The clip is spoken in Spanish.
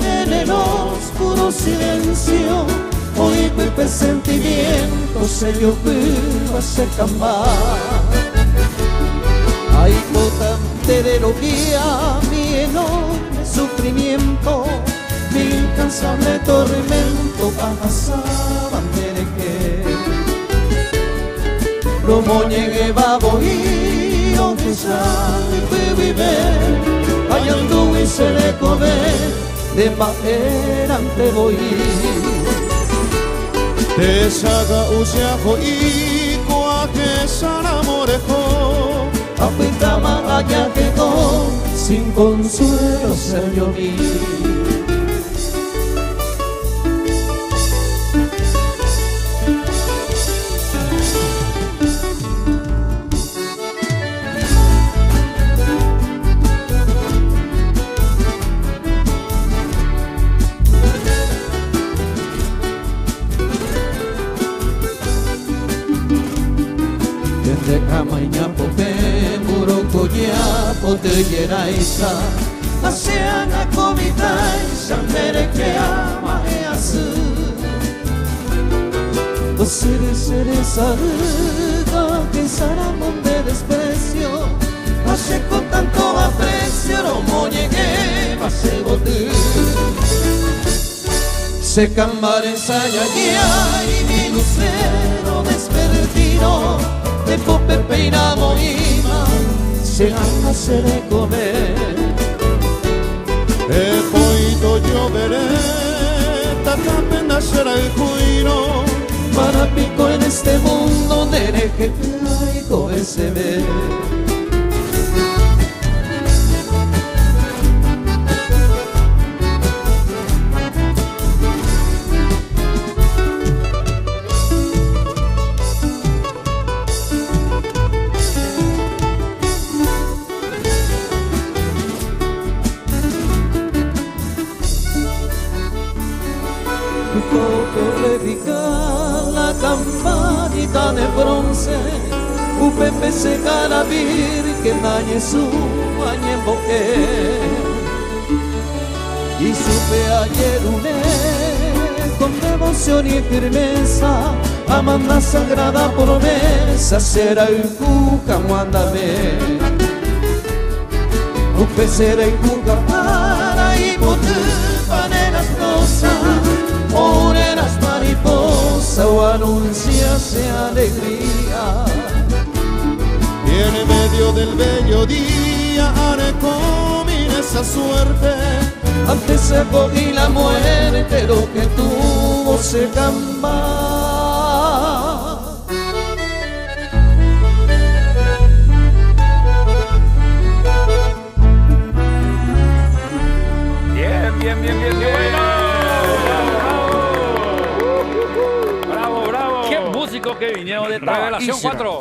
En el oscuro silencio, hoy mi presentimiento se dio a se cambiar. Ay, potente de lo guía mi enorme sufrimiento, mi incansable tormento pasaban de que lo moñegue babo y donde sabe viver. Ay, anduve y se le come de manera ante voy. Te saca usiajo y coaje sanamorejo. Apuesta allá que con sin consuelo se yo vi. De camaña pope, muro colla, pote yeraisa, asean a comitaisa, mere que ama e asu. O sere saruga, que saramón de desprecio, hace con tanto aprecio, no moñe que pase bote. Se cambar ensaya y mi lucero despertino. De pope peinamo ima, se gana se de comer. E poi lloveré, tanta pena será el cuino. Para pico en este mundo de que traigo ese ver. Toco repicar la campanita de bronce, un pepe se carabir que dañe su bañe en boque. Y supe ayer uné con devoción y firmeza, amanda sagrada promesa, será el cuca muandame. Un pecera y cuca para y botar en las rosas. Morenas mariposa o anunciase alegría. Y en medio del bello día haré comir esa suerte. Antes se cogí la muerte, lo que tuvo se camba. Bien, bien, bien, bien, qué bueno. Bravo, bravo. Qué músicos que vinieron de Revelación Isra. 4.